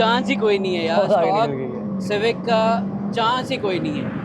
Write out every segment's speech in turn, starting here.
Chance ही कोई नहीं है यार, स्टॉक सिविक का चांस ही कोई नहीं है।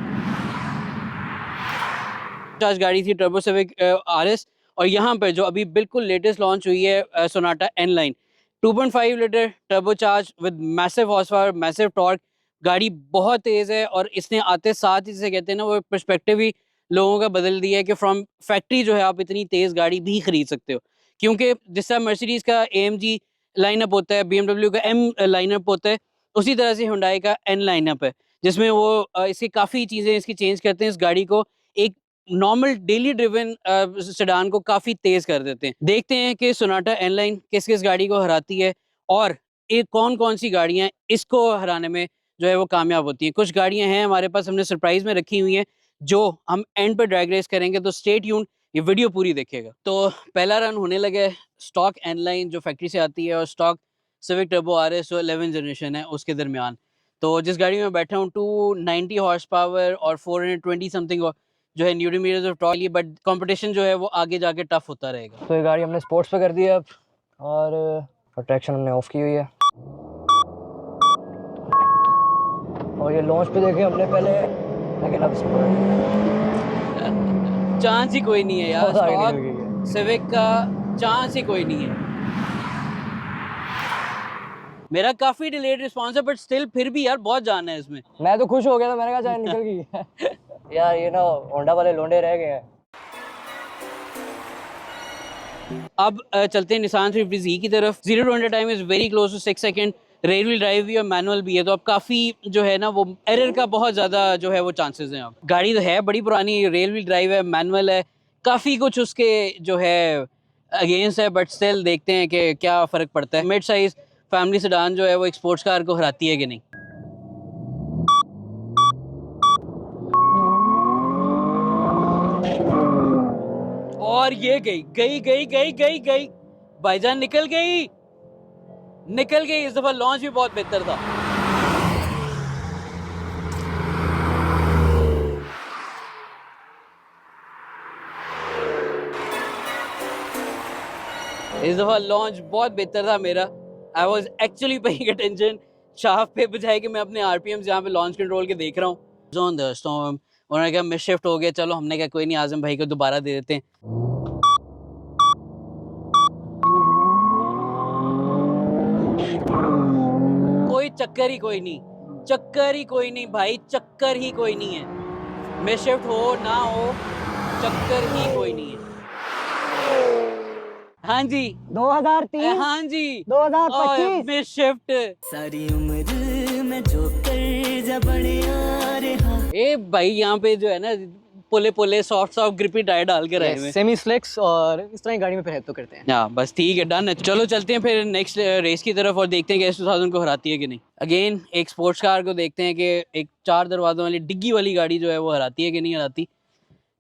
आज गाड़ी थी टर्बो सिविक आरएस, और यहाँ पर जो अभी बिल्कुल लेटेस्ट लॉन्च हुई है Sonata N line 2.5 litre turbo charge with massive horse power, massive torque. गाड़ी बहुत तेज है, और इसने आते साथ ही से कहते हैं ना, वो पर्सपेक्टिव ही लोगों का बदल दिया है कि फ्रॉम फैक्ट्री जो है आप इतनी तेज गाड़ी भी खरीद सकते हो। क्योंकि जिस तरह मर्सिडीज का AMG लाइनअप होता है, BMW का M लाइनअप होता है, उसी तरह से हुंडई का N लाइनअप है, जिसमें वो इसकी काफ़ी चीज़ें इसकी चेंज करते हैं। इस गाड़ी को एक नॉर्मल डेली ड्रिवन सेडान को काफ़ी तेज़ कर देते हैं। देखते हैं कि सोनाटा एन लाइन किस किस गाड़ी को हराती है, और एक कौन कौन सी गाड़ियाँ इसको हराने में जो है वो कामयाब होती हैं। कुछ गाड़ियाँ हैं हमारे पास, हमने सरप्राइज़ में रखी हुई हैं, जो हम एंड पे ड्रैग रेस करेंगे, तो स्टे ट्यून्ड, ये वीडियो पूरी देखिएगा। तो पहला रन होने लगा है स्टॉक एन लाइन जो फैक्ट्री से आती है, और स्टॉक सिविक टर्बो आरएस जो 11 जनरेशन है उसके दरमियान। तो जिस गाड़ी में बैठा हूँ 290 हॉर्स पावर और 420 समथिंग जो है newton metres of torque, but competition जो है वो आगे जाके टफ होता रहेगा। तो ये गाड़ी हमने स्पोर्ट्स पे कर दी है अब, और ट्रैक्शन हमने ऑफ की हुई है। और ये लॉन्च पे देखे हमने पहले, लेकिन अब चांस ही कोई नहीं है यार, स्टॉक सिविक का चांस ही कोई नहीं है। मेरा काफी डिलेड रिस्पॉन्स है, बट स्टिल फिर भी यार बहुत जान है इसमें। मैं तो खुश हो गया था, मैंने कहा चाहे निकल गई। यार ये ना होंडा वाले लोंडे रह गए हैं। अब चलते हैं निसान 350Z की तरफ। 0 to 100 time is very close to 6 second. Rear wheel drive भी और मैनुअल भी है, तो अब काफी जो है ना वो एरर का बहुत ज्यादा जो है वो चांसेस हैं। अब गाड़ी तो है बड़ी पुरानी, रेयर व्हील ड्राइव है, मैनुअल है, काफी कुछ उसके जो है अगेंस्ट है, बट स्टिल देखते हैं कि क्या फर्क पड़ता है। मिड साइज फैमिली सेडान जो है वो एक स्पोर्ट्स कार को हराती है कि नहीं। और ये गई गई गई गई गई गई भाईजान, निकल गई निकल गई। इस दफा लॉन्च भी बहुत बेहतर था। इस दफा लॉन्च बहुत बेहतर था मेरा। I was actually paying attention shaft पे, बजाय कि मैं अपने RPMs यहाँ पे लॉन्च कंट्रोल के देख रहा हूँ। जोन द स्टॉर्म, उन्होंने कहा मिस शिफ्ट हो गया, चलो हमने कहा कोई नहीं, आजम भाई को दोबारा दे देते हैं। कोई चक्कर ही कोई नहीं, चक्कर ही कोई नहीं भाई, चक्कर ही कोई नहीं है। मिस शिफ्ट हो ना हो, चक्कर ही कोई नहीं है। हाँ जी 2030, हाँ जी 2025 मिस शिफ्ट। सारी उम्र में जो कर जा बड़े आ रहा। ए भाई यहाँ पे जो है ना पोले पोले सॉफ्ट सॉफ्ट ग्रिपी टायर डाल के रहे हैं। सेमी स्लिक्स, और इस तरह की गाड़ी में फिर हेल्प तो करते हैं। हाँ बस ठीक है, डन है। चलो चलते हैं फिर नेक्स्ट रेस की तरफ, और देखते हैं कि S2000 को हराती है कि नहीं। अगेन एक स्पोर्ट्स कार को देखते हैं कि एक 4 दरवाज़ों वाली डिग्गी वाली गाड़ी जो है वो हराती है कि नहीं हराती,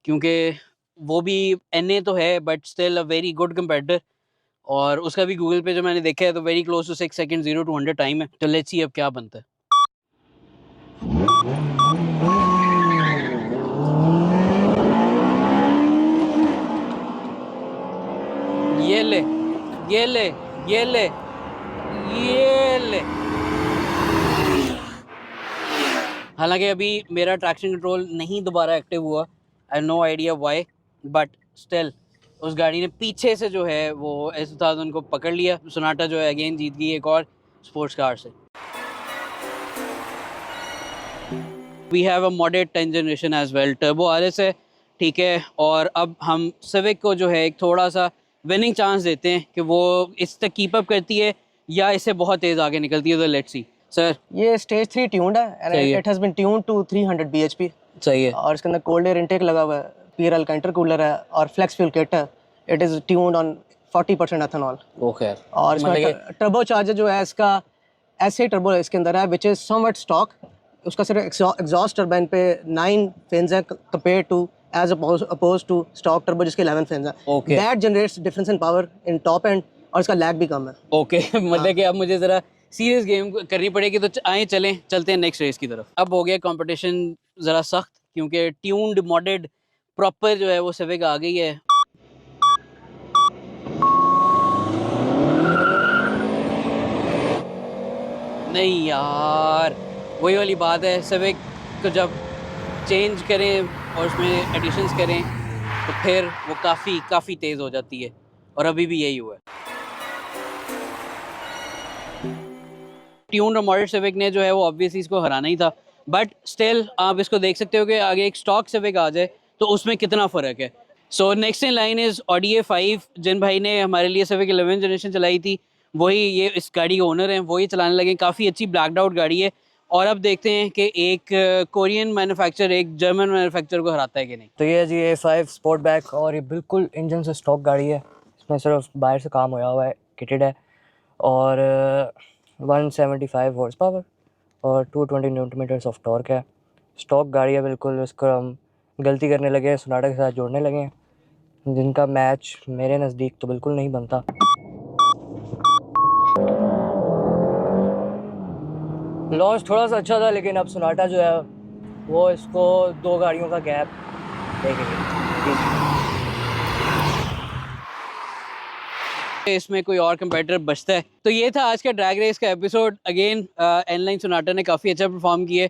क्योंकि वो भी NA तो है, but still a very good competitor. और उसका भी गूगल पे जो मैंने देखा है तो very close to 6 second 0 to 100 time है। तो लेट्स सी अब क्या बनता है। ये ले ये ले ये ले ये ले। हालांकि अभी मेरा ट्रैक्शन कंट्रोल नहीं दोबारा एक्टिव हुआ, I know idea why, but still उस गाड़ी ने पीछे से जो है वो S2000 को पकड़ लिया। सोनाटा जो है अगेन जीत गई एक और स्पोर्ट्स कार से। We have a model 10 generation as well, turbo RS है, ठीक है। और अब हम सिविक को जो है एक थोड़ा सा विनिंग चांस देते हैं कि वो इस तक कीप अप करती है या इससे बहुत तेज़ आगे निकलती है। तो लेट्स सी। सर ये स्टेज 3 ट्यून्ड है, and it has been tuned to 300 bhp। सही है। और इसके अंदर कोल्ड एयर इनटेक लगा हुआ है, PRL का इंटरकूलर है, और फ्लेक्स फ्यूल किट है। It is tuned on 40% ethanol. Okay. और इसमें टर्बो चार्जर जो है इसका ऐसे टर्बो इसके अंदर है, विच इज समवट स्टॉक। उसका सिर्फ एग्जॉस्ट टर्बाइन पे 9 फिन्स है compare to as oppose to stock turbo जिसके 11 फिन्स हैं। That generates difference in power in top end, और इसका लैग भी कम है। ओके मतलब कि अब मुझे ज़रा सीरियस गेम करनी पड़ेगी। तो आए चलते हैं नेक्स्ट रेस की तरफ। अब हो गया कंपटीशन ज़रा सख्त, क्योंकि ट्यून्ड मॉडेड प्रॉपर जो है वो सिविक आ गई है। नहीं यार, वही वाली बात है, सिविक को जब चेंज करें और उसमें एडिशंस करें तो फिर वो काफ़ी तेज़ हो जाती है, और अभी भी यही हुआ है। ट्यून्ड और मॉडल सिविक ने जो है वो ऑब्वियसली इसको हराना ही था, बट स्टिल आप इसको देख सकते हो कि आगे एक स्टॉक सिविक आ जाए तो उसमें कितना फ़र्क है। So next in line is Audi A5। जिन भाई ने हमारे लिए सिविक 11 जनरेशन चलाई थी, वही ये इस गाड़ी के ओनर हैं, वही चलाने लगे। काफ़ी अच्छी ब्लैकड आउट गाड़ी है, और अब देखते हैं कि एक कोरियन मैन्युफैक्चर एक जर्मन मैन्युफैक्चर को हराता है कि नहीं। तो ये है जी A5 स्पोर्ट बैक, और ये बिल्कुल इंजन से स्टॉक गाड़ी है। इसमें सिर्फ बाहर से काम होया हुआ है, किटेड है, और 175 हॉर्स पावर और 220 न्यूटन मीटर्स ऑफ टॉर्क है। स्टॉक गाड़ी है बिल्कुल। इसको हम गलती करने लगे हैं, सोनाटा के साथ जोड़ने लगे हैं, जिनका मैच मेरे नज़दीक तो बिल्कुल नहीं बनता। लॉन्च थोड़ा सा अच्छा था, लेकिन अब सोनाटा जो है वो इसको 2 गाड़ियों का गैप देखेंगे। इसमें कोई और कंपेटिटर बचता है। तो ये था आज का ड्रैग रेस का एपिसोड। अगेन एनलाइन सोनाटा ने काफ़ी अच्छा परफॉर्म किया है।